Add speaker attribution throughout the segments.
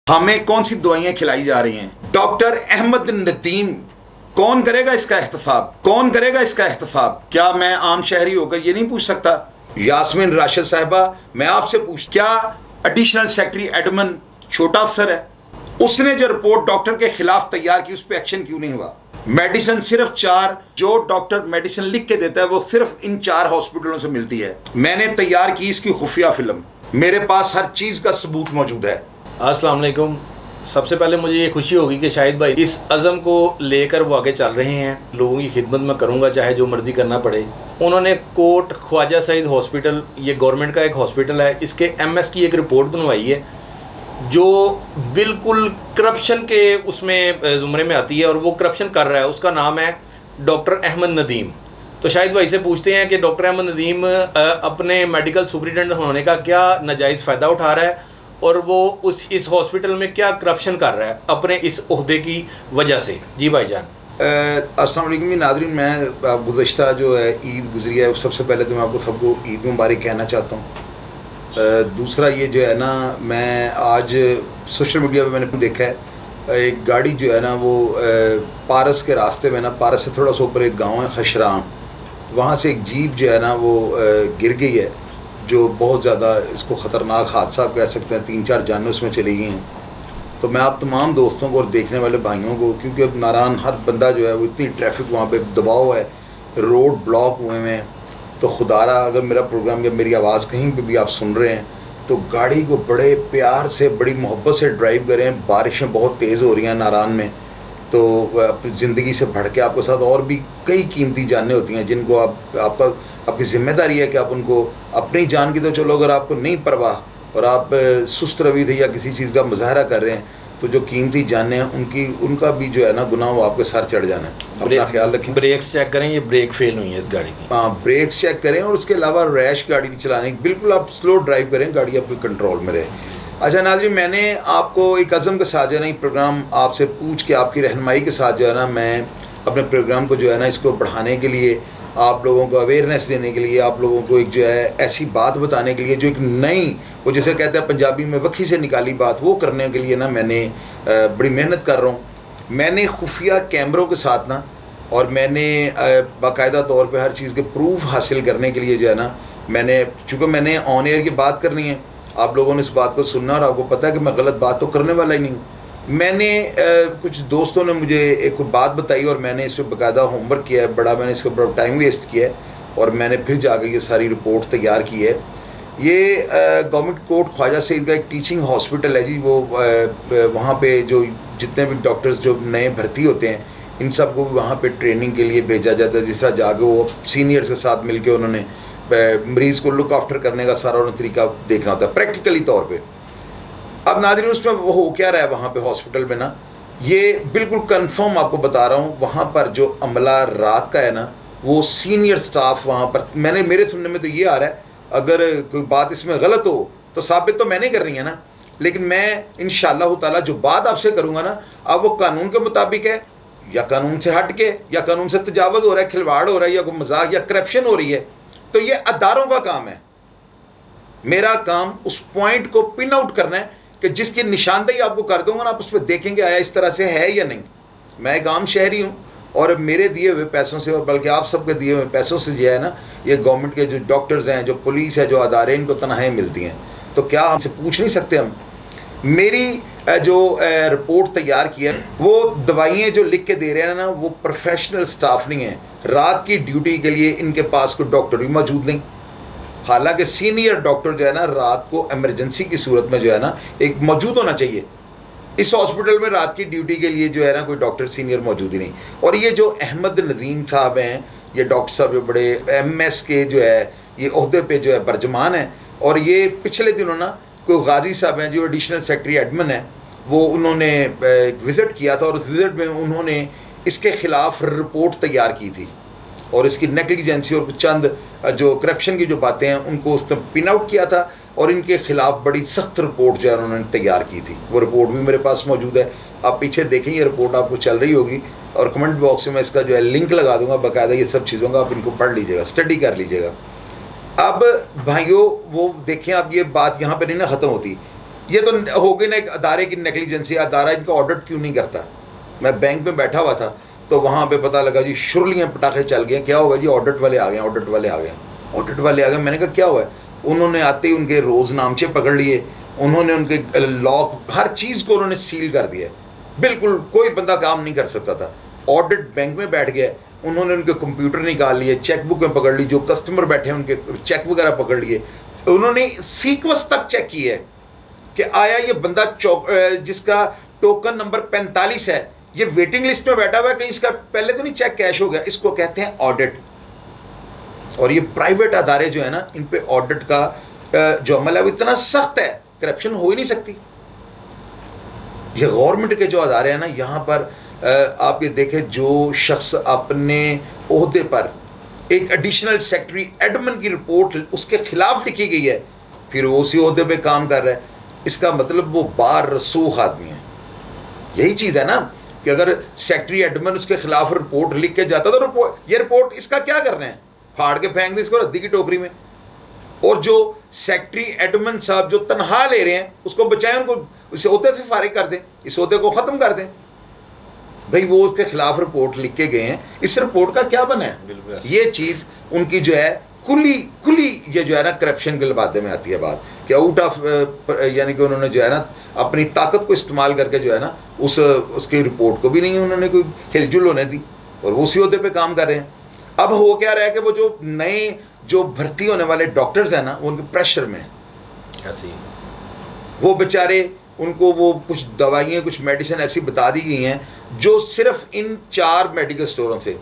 Speaker 1: हमें कौन सी दवाइयां खिलाई जा रही हैं? डॉक्टर अहमद नदीम, कौन करेगा इसका एहतसाब? कौन करेगा इसका एहतसाब? क्या मैं आम शहरी होकर ये नहीं पूछ सकता? यास्मीन राशिद साहिबा, मैं आपसे पूछ, क्या एडिशनल सेक्रेटरी एडमन छोटा अफसर है? उसने जो रिपोर्ट डॉक्टर के खिलाफ तैयार की, उस पर एक्शन क्यों नहीं हुआ? मेडिसिन सिर्फ 4 जो डॉक्टर मेडिसिन लिख के देता है वो सिर्फ इन 4 हॉस्पिटलों से मिलती है। मैंने तैयार की इसकी खुफिया फिल्म, मेरे पास हर चीज का सबूत मौजूद है।
Speaker 2: अस्सलाम वालेकुम। सबसे पहले मुझे ये खुशी होगी कि शाहिद भाई इस अज़म को लेकर वो आगे चल रहे हैं। लोगों की खिदमत में करूँगा चाहे जो मर्ज़ी करना पड़े। उन्होंने कोट ख्वाजा सईद हॉस्पिटल, ये गवर्नमेंट का एक हॉस्पिटल है, इसके MS की एक रिपोर्ट बनवाई है जो बिल्कुल करप्शन के उसमें ज़ुमरे में आती है और वो करप्शन कर रहा है। उसका नाम है डॉक्टर अहमद नदीम। तो शाहिद भाई से पूछते हैं कि डॉक्टर अहमद नदीम अपने मेडिकल सुपरिटेंडेंट होने का क्या नाजायज़ फ़ायदा उठा रहा है और वो इस हॉस्पिटल में क्या करप्शन कर रहा है अपने इस ओहदे की वजह से। जी भाईजान।
Speaker 1: अस्सलाम वालेकुम नाज़रीन, मैं गुज़श्ता जो है ईद गुजरी है, सबसे पहले तो मैं आपको सबको ईद मुबारक कहना चाहता हूँ। दूसरा ये जो है ना, मैं आज सोशल मीडिया पे मैंने देखा है एक गाड़ी जो है ना वो पारस के रास्ते में ना, पारस से थोड़ा सा ऊपर एक गांव है खशराम, वहाँ से एक जीप जो है ना वो गिर गई है, जो बहुत ज़्यादा इसको ख़तरनाक हादसा आप कह सकते हैं। 3-4 जानें उसमें चली गई हैं। तो मैं आप तमाम दोस्तों को और देखने वाले भाइयों को, क्योंकि अब नारायण हर बंदा जो है वो इतनी ट्रैफिक वहाँ पे दबाव है, रोड ब्लॉक हुए हैं, तो खुदारा अगर मेरा प्रोग्राम या मेरी आवाज़ कहीं पे भी आप सुन रहे हैं तो गाड़ी को बड़े प्यार से बड़ी मोहब्बत से ड्राइव करें। बारिशें बहुत तेज़ हो रही हैं नारायण में, तो अपनी ज़िंदगी से बढ़ के आपके साथ और भी कई कीमती जानें होती हैं जिनको आपकी ज़िम्मेदारी है कि आप उनको, अपनी जान की तो चलो अगर आपको नहीं परवाह और आप सुस्त रवि थे या किसी चीज़ का मुजाहरा कर रहे हैं, तो जो कीमती जानें हैं उनका भी जो है ना गुनाह वो आपके सर चढ़ जाना है। अपना ख्याल रखें।
Speaker 2: ब्रेक्स चेक करें, ये ब्रेक फेल हुई है इस गाड़ी की।
Speaker 1: हाँ, ब्रेक्स चेक करें और उसके अलावा रैश गाड़ी चलाने की बिल्कुल आप स्लो ड्राइव करें, गाड़ी आपके कंट्रोल में रहे। अच्छा नाज़रीन, मैंने आपको एक अज़म के साथ जो है ना प्रोग्राम आपसे पूछ के आपकी रहनुमाई के साथ जो है ना मैं अपने प्रोग्राम को जो है ना इसको बढ़ाने के लिए, आप लोगों को अवेयरनेस देने के लिए, आप लोगों को एक जो है ऐसी बात बताने के लिए जो एक नई, वो जैसे कहते हैं पंजाबी में वक्खी से निकाली बात, वो करने के लिए ना मैंने बड़ी मेहनत कर रहा हूँ। मैंने खुफिया कैमरों के साथ ना, और मैंने बाकायदा तौर पे हर चीज़ के प्रूफ हासिल करने के लिए जो है ना चूँकि मैंने ऑन एयर की बात करनी है, आप लोगों ने इस बात को सुनना, और आपको पता है कि मैं गलत बात तो करने वाला ही नहीं हूँ। मैंने कुछ दोस्तों ने मुझे एक बात बताई और मैंने इस पर बाकायदा होमवर्क किया है, बड़ा मैंने इसके ऊपर टाइम वेस्ट किया है और मैंने फिर जाकर ये सारी रिपोर्ट तैयार की है। ये गवर्नमेंट कोट ख्वाजा सईद का एक टीचिंग हॉस्पिटल है जी। वो वहाँ पे जो जितने भी डॉक्टर्स जो नए भर्ती होते हैं इन सब को वहाँ पे ट्रेनिंग के लिए भेजा जाता है। जिस तरह जाके वो सीनियर्स के साथ मिलके उन्होंने मरीज़ को लुक आफ्टर करने का सारा उन्हें तरीका देखना होता है प्रैक्टिकली तौर पे। अब नाज़रीन, उसमें वो हो क्या रहा है वहाँ पे हॉस्पिटल में ना, ये बिल्कुल कंफर्म आपको बता रहा हूँ, वहाँ पर जो अमला रात का है ना, वो सीनियर स्टाफ वहाँ पर, मेरे सुनने में तो ये आ रहा है, अगर कोई बात इसमें गलत हो तो साबित तो मैंने कर रही है ना, लेकिन मैं इंशाअल्लाह ताला जो बात आपसे करूँगा ना, अब वो कानून के मुताबिक है या कानून से हट के, या कानून से तजावज़ हो रहा है, खिलवाड़ हो रहा है, या कोई मजाक या करप्शन हो रही है, तो ये अदारों का काम है। मेरा काम उस पॉइंट को पिन आउट करना है कि जिसकी निशानदेही आपको कर दूंगा ना, आप उस पर देखेंगे आया इस तरह से है या नहीं। मैं एक आम शहरी हूँ और मेरे दिए हुए पैसों से, और बल्कि आप सबके दिए हुए पैसों से जो है ना, ये गवर्नमेंट के जो डॉक्टर्स हैं, जो पुलिस है, जो अदारे, इनको तनख्वाहें मिलती हैं। तो क्या हमसे पूछ नहीं सकते हम? मेरी जो रिपोर्ट तैयार की है, वो दवाइयाँ जो लिख के दे रहे हैं ना, वो प्रोफेशनल स्टाफ नहीं है। रात की ड्यूटी के लिए इनके पास कोई डॉक्टर भी मौजूद नहीं, हालांकि सीनियर डॉक्टर जो है ना रात को इमरजेंसी की सूरत में जो है ना एक मौजूद होना चाहिए। इस हॉस्पिटल में रात की ड्यूटी के लिए जो है ना कोई डॉक्टर सीनियर मौजूद ही नहीं। और ये जो अहमद नदीम साहब हैं, ये डॉक्टर साहब जो बड़े MS के जो है ये ओहदे पे जो है बर्जमान है, और ये पिछले दिनों ना कोई गाजी साहब हैं जो एडिशनल सेक्रेटरी एडमिन है, वो उन्होंने विज़िट किया था और उस विज़िट में उन्होंने इसके ख़िलाफ़ रिपोर्ट तैयार की थी और इसकी नेग्लिजेंसी और चंद जो करप्शन की जो बातें हैं उनको उसने पिन आउट किया था, और इनके खिलाफ बड़ी सख्त रिपोर्ट जो है उन्होंने तैयार की थी। वो रिपोर्ट भी मेरे पास मौजूद है, आप पीछे देखें, ये रिपोर्ट आपको चल रही होगी, और कमेंट बॉक्स में मैं इसका जो है लिंक लगा दूंगा बाकायदा, ये सब चीज़ों का आप इनको पढ़ लीजिएगा, स्टडी कर लीजिएगा। अब भाइयों वो देखें, अब ये बात यहाँ पर नहीं ना ख़त्म होती। ये तो हो गई ना एक अदारे की नेग्लिजेंसी, अदारा इनका ऑडिट क्यों नहीं करता। मैं बैंक में बैठा हुआ था तो वहाँ पे पता लगा जी शुरलियाँ पटाखे चल गए, क्या होगा जी ऑडिट वाले आ गए, ऑडिट वाले आ गए, ऑडिट वाले आ गए। मैंने कहा क्या हुआ है, उन्होंने आते ही उनके रोज़ नामचे पकड़ लिए, उन्होंने उनके लॉक हर चीज़ को उन्होंने सील कर दिया, बिल्कुल कोई बंदा काम नहीं कर सकता था। ऑडिट बैंक में बैठ गया, उन्होंने उनके कंप्यूटर निकाल लिए, चेकबुक में पकड़ ली, जो कस्टमर बैठे हैं उनके चेक वगैरह पकड़ लिए, उन्होंने सीक्वेंस तक चेक किया है कि आया ये बंदा जिसका टोकन नंबर 45 है ये वेटिंग लिस्ट में बैठा हुआ है, कहीं इसका पहले तो नहीं चेक कैश हो गया। इसको कहते हैं ऑडिट। और ये प्राइवेट अदारे जो है ना, इन पे ऑडिट का जो अमल है वो इतना सख्त है, करप्शन हो ही नहीं सकती। ये गवर्नमेंट के जो अदारे हैं ना, यहाँ पर आप ये देखें, जो शख्स अपने ओहदे पर एक एडिशनल सेक्रेटरी एडमिन की रिपोर्ट उसके खिलाफ लिखी गई है, फिर वो उसी ओहदे पे काम कर रहा है, इसका मतलब वो बार रसूख आदमी है। यही चीज़ है ना कि अगर सेक्रेटरी एडमिन उसके खिलाफ रिपोर्ट लिख के जाता तो ये रिपोर्ट इसका क्या करना है, फाड़ के फेंक दे इसको रद्दी की टोकरी में। और जो सेक्रेटरी एडमिन साहब जो तनख्वाह ले रहे हैं उसको बचाएं, उनको इस ओहदे से फारिग कर दें, इस ओहदे को ख़त्म कर दें। भाई वो उसके खिलाफ रिपोर्ट लिख के गए हैं, इस रिपोर्ट का क्या बना है। ये चीज़ उनकी जो है खुली ये जो है ना करप्शन के लबादे में आती है बात कि आउट ऑफ यानी कि उन्होंने जो है ना अपनी ताकत को इस्तेमाल करके जो है ना उसकी रिपोर्ट को भी नहीं उन्होंने कोई हिलजुल होने दी और वो उसी ओहदे पे काम कर रहे हैं। अब हो क्या रहा है कि वो जो नए जो भर्ती होने वाले डॉक्टर्स हैं ना, वो उनके प्रेशर में
Speaker 2: ऐसी
Speaker 1: वो बेचारे, उनको वो कुछ दवाइयाँ कुछ मेडिसिन ऐसी बता दी गई हैं जो सिर्फ इन 4 मेडिकल स्टोरों से,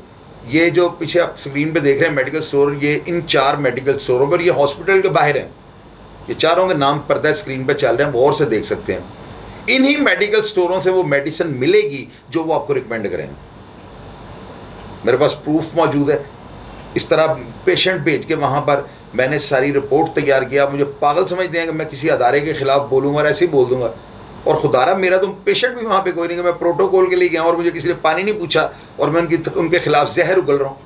Speaker 1: ये जो पीछे आप स्क्रीन पे देख रहे हैं मेडिकल स्टोर, ये इन 4 मेडिकल स्टोरों पर, ये हॉस्पिटल के बाहर हैं, ये चारों के नाम पर्दा स्क्रीन पे चल रहे हैं, वो और से देख सकते हैं। इन्हीं मेडिकल स्टोरों से वो मेडिसिन मिलेगी जो वो आपको रिकमेंड करेंगे। मेरे पास प्रूफ मौजूद है। इस तरह पेशेंट भेज के वहाँ पर मैंने सारी रिपोर्ट तैयार किया। मुझे पागल समझते हैं कि मैं किसी अदारे के ख़िलाफ़ बोलूँगा और ऐसे ही बोल दूँगा, और खुदारा मेरा तो पेशेंट भी वहाँ पे कोई नहीं कि मैं प्रोटोकॉल के लिए गया और मुझे किसी ने पानी नहीं पूछा और मैं उनके खिलाफ जहर उगल रहा हूँ।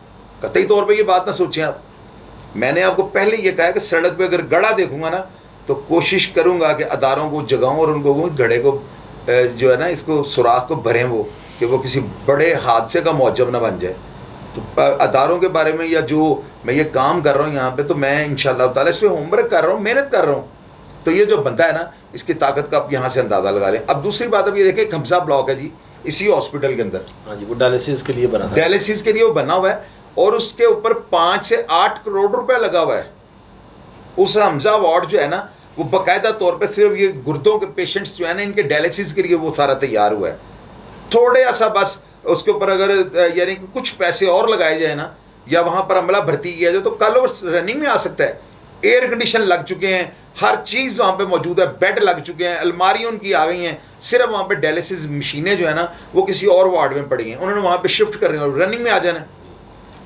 Speaker 1: कतई तौर पे ये बात ना सोचें आप। मैंने आपको पहले ये कहा कि सड़क पे अगर गड़ा देखूंगा ना तो कोशिश करूँगा कि अदारों को जगाऊँ और उनको गड़े को जो है ना इसको सुराख को भरें, वो कि वो किसी बड़े हादसे का मौजब ना बन जाए। तो अदारों के बारे में या जो मैं ये काम कर रहा हूँ यहाँ पे, तो मैं इंशाअल्लाह ताला इस पर होमवर्क कर रहा हूँ, मेहनत कर रहा हूँ। तो ये जो बंदा है ना, इसकी ताकत का आप यहाँ से अंदाज़ा लगा लें। अब दूसरी बात, अब ये देखें खमसा ब्लॉक है जी इसी हॉस्पिटल के अंदर।
Speaker 2: हाँ जी, वो डायलिसिस के लिए बना था,
Speaker 1: डायलिसिस के लिए वो बना हुआ है और उसके ऊपर 5 से 8 करोड़ रुपए लगा हुआ है। उस हमजा वार्ड जो है ना, वो बाकायदा तौर पे सिर्फ ये गुर्दों के पेशेंट्स जो है ना, इनके डायलिसिस के लिए वो सारा तैयार हुआ है। थोड़े सा बस उसके ऊपर अगर यानी कि कुछ पैसे और लगाए जाए ना, या वहाँ पर अमला भर्ती किया जाए, तो कल वो रनिंग में आ सकता है। एयर कंडीशन लग चुके हैं, हर चीज़ वहाँ पे मौजूद है, बेड लग चुके हैं, अलमारियाँ उनकी आ गई हैं। सिर्फ वहाँ पे डायलिसिस मशीनें जो है ना वो किसी और वार्ड में पड़ी हैं, उन्होंने वहाँ पे शिफ्ट करनी और रनिंग में आ जाना।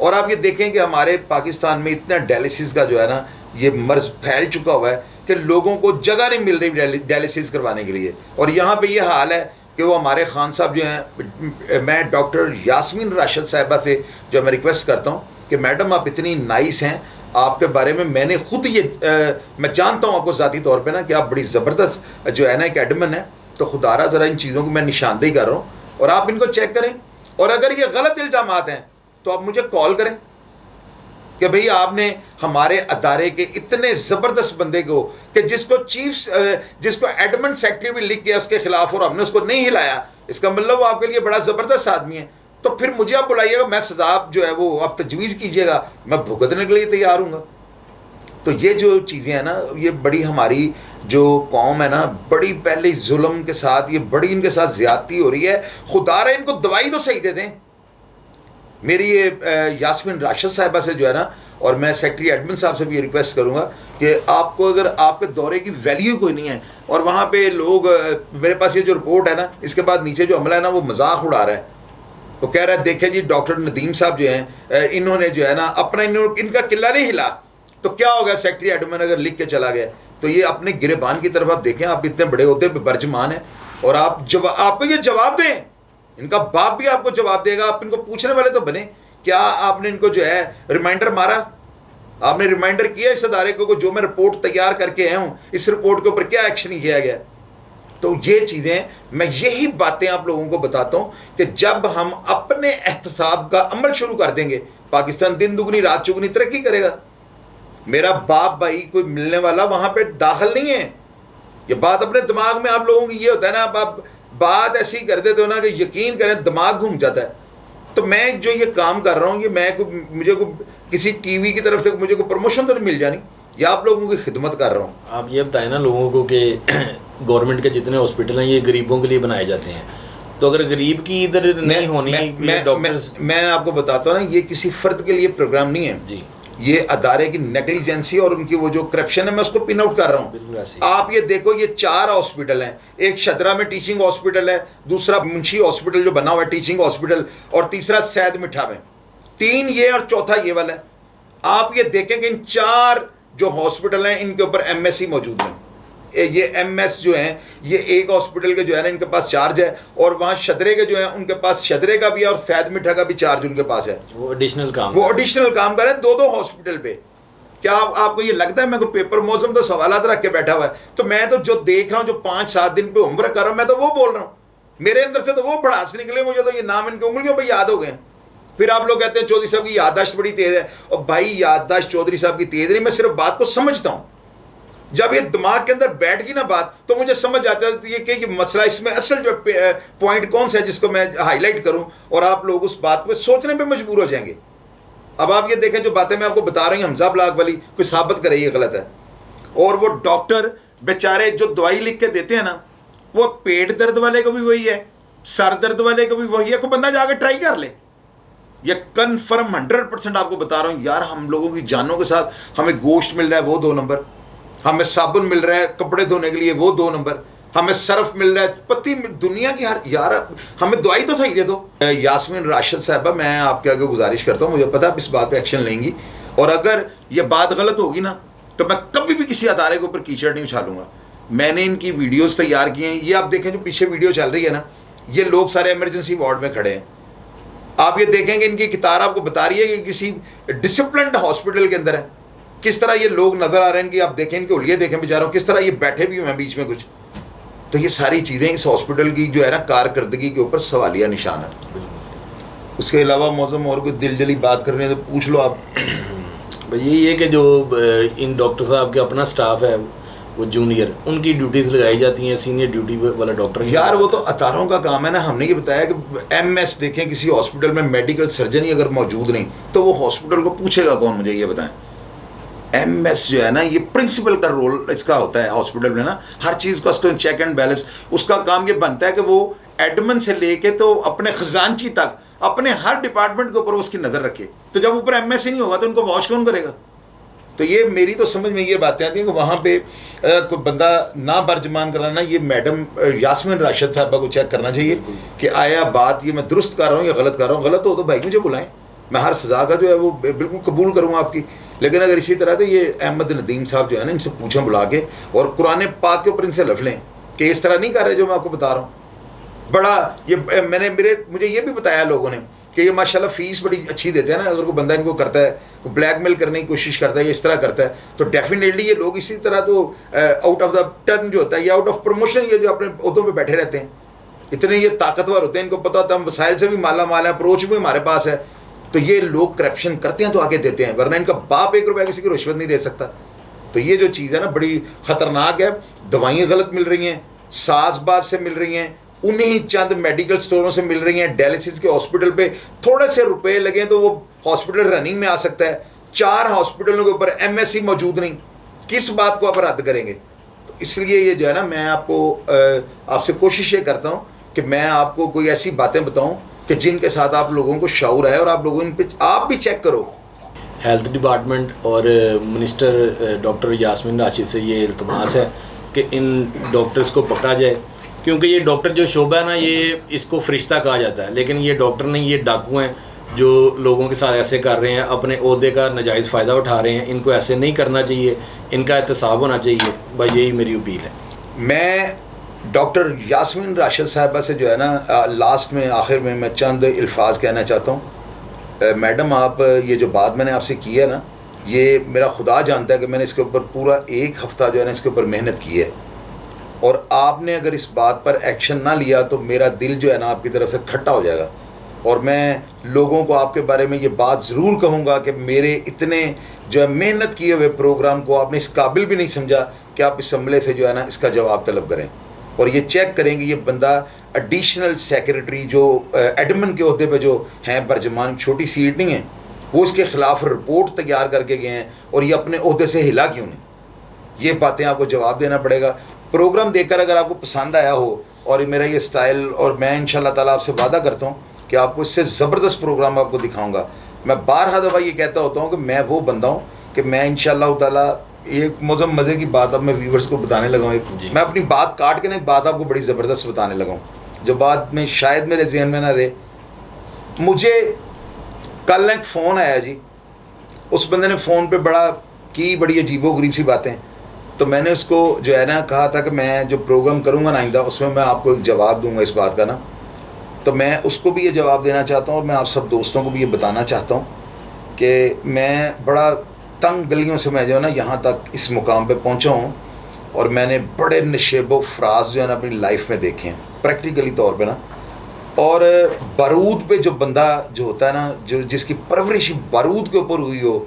Speaker 1: और आप ये देखें कि हमारे पाकिस्तान में इतना डायलिसिस का जो है ना ये मर्ज फैल चुका हुआ है कि लोगों को जगह नहीं मिल रही डायलिसिस करवाने के लिए। और यहाँ पे ये हाल है कि वो हमारे खान साहब जो हैं, मैं डॉक्टर यास्मीन राशिद साहिबा से जो मैं रिक्वेस्ट करता हूँ कि मैडम आप इतनी नाइस हैं, आपके बारे में मैंने खुद ये मैं जानता हूँ आपको ज़ाती तौर पे ना कि आप बड़ी ज़बरदस्त जो है ना एक एडमिन है, तो खुदारा ज़रा इन चीज़ों को मैं निशानदेही कर रहा हूँ और आप इनको चेक करें। और अगर ये गलत इल्ज़ामात हैं तो आप मुझे कॉल करें कि भाई आपने हमारे अदारे के इतने ज़बरदस्त बंदे को कि जिसको एडमिन सेक्रेटरी भी लिख गया उसके खिलाफ और हमने उसको नहीं हिलाया, इसका मतलब वो आपके लिए बड़ा ज़बरदस्त आदमी है, तो फिर मुझे आप बुलाइएगा, मैं सजा जो है वो आप तजवीज़ कीजिएगा, मैं भुगतने के लिए तैयार हूँ। तो ये जो चीज़ें हैं ना, ये बड़ी हमारी जो कौम है ना, बड़ी पहले जुल्म के साथ ये बड़ी इनके साथ ज़्यादती हो रही है। खुदा रहा इनको दवाई तो सही दे दें। मेरी ये यास्मीन राशिद साहिबा से जो है ना, और मैं सेक्रेटरी एडमिन साहब से भी ये रिक्वेस्ट करूँगा कि आपको अगर आपके दौरे की वैल्यू कोई नहीं है और वहाँ पे लोग मेरे पास ये जो रिपोर्ट है ना, इसके बाद नीचे जो अमला है ना वो मजाक उड़ा रहा है। वो कह रहा है देखें जी डॉक्टर नदीम साहब जो हैं इन्होंने जो है ना अपना इनका किला नहीं हिला, तो क्या होगा सेक्रेटरी एडमिन अगर लिख के चला गया। तो ये अपने गिरेबान की तरफ आप देखें, आप इतने बड़े होते बर्जमान हैं और आपको ये जवाब दें, इनका बाप भी आपको जवाब देगा, आप इनको पूछने वाले तो बने। क्या आपने इनको जो है रिमाइंडर मारा, आपने रिमाइंडर किया इस अदारे को जो मैं रिपोर्ट तैयार करके आया हूँ, इस रिपोर्ट के ऊपर क्या एक्शन किया गया। तो ये चीज़ें, मैं यही बातें आप लोगों को बताता हूँ कि जब हम अपने एहतसाब का अमल शुरू कर देंगे, पाकिस्तान दिन दुगनी रात चुगनी तरक्की करेगा। मेरा बाप भाई कोई मिलने वाला वहाँ पे दाखिल नहीं है। ये बात अपने दिमाग में आप लोगों की ये होता है ना, आप बात ऐसी कर देते हो ना कि यकीन करें दिमाग घूम जाता है। तो मैं जो ये काम कर रहा हूँ, ये मुझे को किसी टीवी की तरफ से मुझे को प्रमोशन तो नहीं मिल जानी, या आप लोगों की खिदमत कर रहा हूँ।
Speaker 2: आप ये बताएं ना लोगों को कि गवर्नमेंट के जितने हॉस्पिटल हैं ये गरीबों के लिए बनाए जाते हैं, तो अगर गरीब की इधर नहीं होनी,
Speaker 1: मैं आपको बताता हूँ ना, ये किसी फर्द के लिए प्रोग्राम नहीं है जी, ये अदारे की नेग्लिजेंसी और उनकी वो जो करप्शन है, मैं उसको पिन आउट कर रहा हूँ। आप ये देखो, ये 4 हॉस्पिटल हैं, एक शदरा में टीचिंग हॉस्पिटल है, दूसरा मुंशी हॉस्पिटल जो बना हुआ है टीचिंग हॉस्पिटल, और तीसरा सैद मिठा में, 3 ये और चौथा ये वाला है। आप ये देखें कि इन 4 जो हॉस्पिटल हैं इनके ऊपर MSc मौजूद हैं। ये MS जो हैं, ये एक हॉस्पिटल के जो है ना इनके पास चार्ज है, और वहाँ शदरे के जो है उनके पास शदरे का भी है और सैद मिठा का भी चार्ज उनके पास है। वो एडिशनल काम कर रहे हैं 2-2 हॉस्पिटल पे। क्या आपको ये लगता है मैं को पेपर मौसम तो सवालात रख के बैठा हुआ है? तो मैं तो जो देख रहा हूँ, जो 5-7 दिन पे होमवर्क कर रहा हूँ, मैं तो वो बोल रहा हूँ। मेरे अंदर से तो वो भड़ास निकले, मुझे तो ये नाम इनके उंगलियों पर याद हो गए। फिर आप लोग कहते हैं चौधरी साहब की याददाश्त बड़ी तेज है। और भाई याददाश्त चौधरी साहब की तेज नहीं, मैं सिर्फ बात को समझता हूँ। जब ये दिमाग के अंदर बैठ गई ना बात, तो मुझे समझ आता है कि मसला इसमें असल जो पॉइंट कौन सा है जिसको मैं हाईलाइट करूं, और आप लोग उस बात पे सोचने पे मजबूर हो जाएंगे। अब आप ये देखें, जो बातें मैं आपको बता रही हूँ हमजा ब्लाक वाली, कोई साबित करे ये गलत है। और वो डॉक्टर बेचारे जो दवाई लिख के देते हैं ना, वो पेट दर्द वाले को भी वही है, सर दर्द वाले को भी वही है। कोई बंदा जाकर ट्राई कर ले, ये कन्फर्म 100% आपको बता रहा हूँ यार। हम लोगों की जानों के साथ हमें गोश्त मिल रहा है, वो 2 नंबर, हमें साबुन मिल रहा है कपड़े धोने के लिए, वो 2 नंबर, हमें सर्फ मिल रहा है, पत्ती दुनिया की हर, यार हमें दवाई तो सही दे दो। यास्मीन राशिद साहबा, मैं आपके आगे गुजारिश करता हूँ, मुझे पता है आप इस बात पे एक्शन लेंगी, और अगर ये बात गलत होगी ना तो मैं कभी भी किसी अदारे के ऊपर कीचड़ नहीं उछालूंगा। मैंने इनकी वीडियोज़ तैयार की हैं, ये आप देखें जो पीछे वीडियो चल रही है ना, ये लोग सारे इमरजेंसी वार्ड में खड़े हैं। आप ये देखेंगे इनकी किताब आपको बता रही है कि किसी डिसिप्लिन्ड हॉस्पिटल के अंदर है, किस तरह ये लोग नजर आ रहे हैं कि आप देखें इनके उलिये देखें बेचारों, किस तरह ये बैठे भी हुए हैं बीच में कुछ। तो ये सारी चीज़ें इस हॉस्पिटल की जो है ना कारकर्दगी के ऊपर सवालिया निशान है। उसके अलावा मौसम और कोई दिल जली बात करनी है तो पूछ लो आप।
Speaker 2: भाई यही है कि जो इन डॉक्टर साहब के अपना स्टाफ है वो जूनियर, उनकी ड्यूटीज़ लगाई जाती हैं, सीनियर ड्यूटी वाला डॉक्टर
Speaker 1: यार वो तो अतारों का काम है ना। हमने ये बताया कि MS देखें किसी हॉस्पिटल में मेडिकल सर्जन ही अगर मौजूद नहीं तो वो हॉस्पिटल को पूछेगा कौन, मुझे ये बताएं। MS जो है ना, ये प्रिंसिपल का रोल इसका होता है हॉस्पिटल में ना, हर चीज़ का चेक एंड बैलेंस। उसका काम ये बनता है कि वो एडमिन से लेके तो अपने खजानची तक अपने हर डिपार्टमेंट के ऊपर उसकी नज़र रखे। तो जब ऊपर MS ही नहीं होगा तो उनको वॉच कौन करेगा? तो ये मेरी तो समझ में ये बातें आती हैं कि वहाँ पे कोई बंदा ना बर्जमान कराना, ये मैडम यास्मीन राशिद साहबा को चेक करना चाहिए कि आया बात ये मैं दुरुस्त कर रहा हूँ या गलत कर रहा हूँ। गलत हो तो भाई मुझे बुलाएं, मैं हर सज़ा का जो है वो बिल्कुल कबूल करूँगा आपकी। लेकिन अगर इसी तरह तो ये अहमद नदीम साहब जो है ना, इनसे पूछें बुला के और कुरान पाक के ऊपर इनसे लफ लें कि इस तरह नहीं कर रहे जो मैं आपको बता रहा हूँ। बड़ा ये मुझे ये भी बताया लोगों ने कि ये माशाल्लाह फ़ीस बड़ी अच्छी देते हैं ना। अगर कोई बंदा इनको करता है, कोई ब्लैकमेल करने की कोशिश करता है या इस तरह करता है, तो डेफिनेटली ये लोग इसी तरह तो आउट ऑफ द टर्न जो होता है या आउट ऑफ प्रमोशन, ये जो अपने ओहदों पे बैठे रहते हैं, इतने ये ताकतवर होते हैं, इनको पता होता है हम वसाइल से भी माला माल है, अप्रोच भी हमारे पास है। तो ये लोग करप्शन करते हैं तो आगे देते हैं, वरना इनका बाप 1 रुपया किसी की रिश्वत नहीं दे सकता। तो ये जो चीज़ है ना बड़ी ख़तरनाक है। दवाइयाँ गलत मिल रही हैं, साजबाज से मिल रही हैं, उन्हीं चंद मेडिकल स्टोरों से मिल रही हैं। डायलिसिस के हॉस्पिटल पे थोड़े से रुपए लगें तो वो हॉस्पिटल रनिंग में आ सकता है। 4 हॉस्पिटलों के ऊपर MSc मौजूद नहीं, किस बात को आप रद्द करेंगे? तो इसलिए ये जो है ना, मैं आपसे कोशिश ये करता हूँ कि मैं आपको कोई ऐसी बातें बताऊँ कि जिनके साथ आप लोगों को शऊर है और आप लोगों इन पे आप भी चेक करो।
Speaker 2: हेल्थ डिपार्टमेंट और मिनिस्टर डॉक्टर यास्मीन राशिद से ये इल्तमास है कि इन डॉक्टर्स को पकड़ा जाए, क्योंकि ये डॉक्टर जो शोबा है ना, ये इसको फरिश्ता कहा जाता है, लेकिन ये डॉक्टर नहीं, ये डाकू हैं जो लोगों के साथ ऐसे कर रहे हैं, अपने ओहदे का नाजायज़ फ़ायदा उठा रहे हैं। इनको ऐसे नहीं करना चाहिए, इनका एहतसाब होना चाहिए। भाई यही मेरी अपील है।
Speaker 1: मैं डॉक्टर यास्मीन राशिद साहबा से जो है ना, लास्ट में आखिर में मैं चंद अल्फाज कहना चाहता हूँ। मैडम, आप ये जो बात मैंने आपसे की है ना, ये मेरा खुदा जानता है कि मैंने इसके ऊपर पूरा 1 हफ़्ता जो है ना इसके ऊपर मेहनत की है। और आपने अगर इस बात पर एक्शन ना लिया तो मेरा दिल जो है ना आपकी तरफ से खट्टा हो जाएगा, और मैं लोगों को आपके बारे में ये बात ज़रूर कहूँगा कि मेरे इतने जो है मेहनत किए हुए प्रोग्राम को आपने इस काबिल भी नहीं समझा कि आप इस हमले से जो है ना इसका जवाब तलब करें, और ये चेक करें कि ये बंदा एडिशनल सेक्रेटरी जो एडमिन के अहदे पे जो हैं बरजमान, छोटी सीट नहीं है, वो इसके ख़िलाफ़ रिपोर्ट तैयार करके गए हैं और ये अपने अहदे से हिला क्यों नहीं, ये बातें आपको जवाब देना पड़ेगा। प्रोग्राम देखकर अगर आपको पसंद आया हो और मेरा ये स्टाइल, और मैं इंशाल्लाह ताला आपसे वादा करता हूँ कि आपको इससे ज़बरदस्त प्रोग्राम आपको दिखाऊंगा। मैं बारहा दफ़ा ये कहता होता हूँ कि मैं वो बंदा हूँ कि मैं इंशाल्लाह ताला एक मौजम मज़े की बात अब मैं व्यूवर्स को बताने लगा हूँ, मैं अपनी बात काट के ना एक बात आपको बड़ी ज़बरदस्त बताने लगा हूँ जो बात में शायद मेरे जहन में ना रहे। मुझे कल एक फ़ोन आया जी, उस बंदे ने फ़ोन पे बड़ी अजीबो-गरीब सी बातें, तो मैंने उसको जो है ना कहा था कि मैं जो प्रोग्राम करूँगा ना आइंदा उसमें मैं आपको एक जवाब दूँगा इस बात का ना, तो मैं उसको भी ये जवाब देना चाहता हूँ और मैं आप सब दोस्तों को भी ये बताना चाहता हूँ कि मैं बड़ा तंग गलियों से मैं जो है ना यहाँ तक इस मुकाम पे पहुँचा हूँ, और मैंने बड़े नशेबो फ्राज जो है ना अपनी लाइफ में देखे हैं प्रैक्टिकली तौर पे ना। और बारूद पे जो बंदा जो होता है ना, जो जिसकी परवरिश बारूद के ऊपर हुई हो,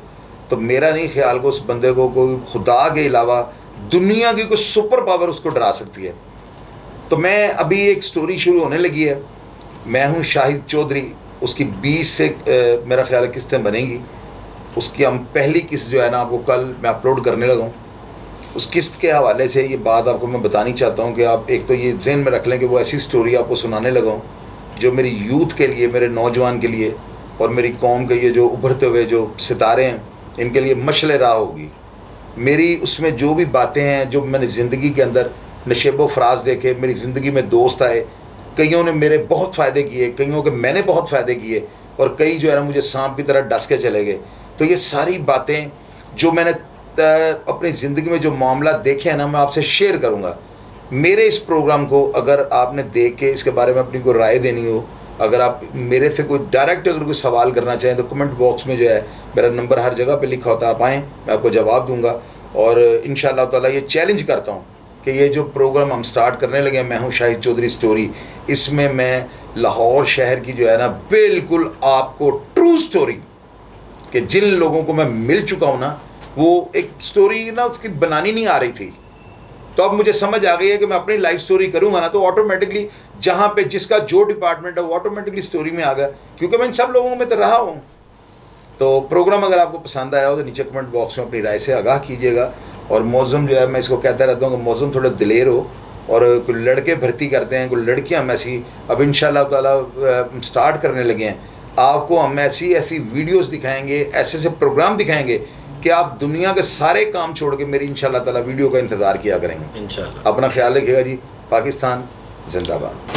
Speaker 1: तो मेरा नहीं ख्याल को उस बंदे को कोई खुदा के अलावा दुनिया की कोई सुपर पावर उसको डरा सकती है। तो मैं अभी एक स्टोरी शुरू होने लगी है, मैं हूँ शाहिद चौधरी, उसकी 20 से मेरा ख्याल है किस्तें बनेंगी, उसकी हम पहली किस्त जो है ना आपको कल मैं अपलोड करने लगा हूँ। उस किस्त के हवाले से ये बात आपको मैं बतानी चाहता हूँ कि आप एक तो ये जहन में रख लें कि वो ऐसी स्टोरी आपको सुनाने लगा हूँ जो मेरी यूथ के लिए, मेरे नौजवान के लिए और मेरी कौम के ये जो उभरते हुए जो सितारे हैं इनके लिए मशले राह होगी। मेरी उसमें जो भी बातें हैं, जो मैंने ज़िंदगी के अंदर नशेबो फराज देखे, मेरी ज़िंदगी में दोस्त आए, कईयों ने मेरे बहुत फ़ायदे किए, कईयों के मैंने बहुत फ़ायदे किए, और कई जो है ना मुझे सांप की तरह डस के चले गए। तो ये सारी बातें जो मैंने अपनी ज़िंदगी में जो मामला देखे हैं ना, मैं आपसे शेयर करूँगा। मेरे इस प्रोग्राम को अगर आपने देख के इसके बारे में अपनी कोई राय देनी हो, अगर आप मेरे से कोई डायरेक्ट अगर कोई सवाल करना चाहें तो कमेंट बॉक्स में जो है मेरा नंबर हर जगह पे लिखा होता है, आप आएँ, मैं आपको जवाब दूंगा। और इंशाअल्लाह ताला ये चैलेंज करता हूँ कि ये जो प्रोग्राम हम स्टार्ट करने लगे, मैं हूँ शाहिद चौधरी स्टोरी, इसमें मैं लाहौर शहर की जो है ना बिल्कुल आपको ट्रू स्टोरी कि जिन लोगों को मैं मिल चुका हूँ ना, वो एक स्टोरी ना उसकी बनानी नहीं आ रही थी, तो अब मुझे समझ आ गई है कि मैं अपनी लाइफ स्टोरी करूँगा ना तो ऑटोमेटिकली जहाँ पे जिसका जो डिपार्टमेंट है वो ऑटोमेटिकली स्टोरी में आ गया, क्योंकि मैं इन सब लोगों में तो रहा हूँ। तो प्रोग्राम अगर आपको पसंद आया हो तो नीचे कमेंट बॉक्स में अपनी राय से आगाह कीजिएगा। और मौज़म जो है मैं इसको कहता रहता हूँ कि मौज़म थोड़ा दिलेर हो, और कोई लड़के भर्ती करते हैं, कोई लड़कियाँ हम ऐसी अब इंशाअल्लाह ताला स्टार्ट करने लगे हैं। आपको हम ऐसी ऐसी वीडियोज़ दिखाएँगे, ऐसे ऐसे प्रोग्राम दिखाएँगे कि आप दुनिया के सारे काम छोड़ के मेरी इंशाअल्लाह ताला वीडियो का इंतज़ार किया करेंगे।
Speaker 2: इंशाअल्लाह।
Speaker 1: अपना ख्याल रखिएगा जी। पाकिस्तान जिंदाबाद।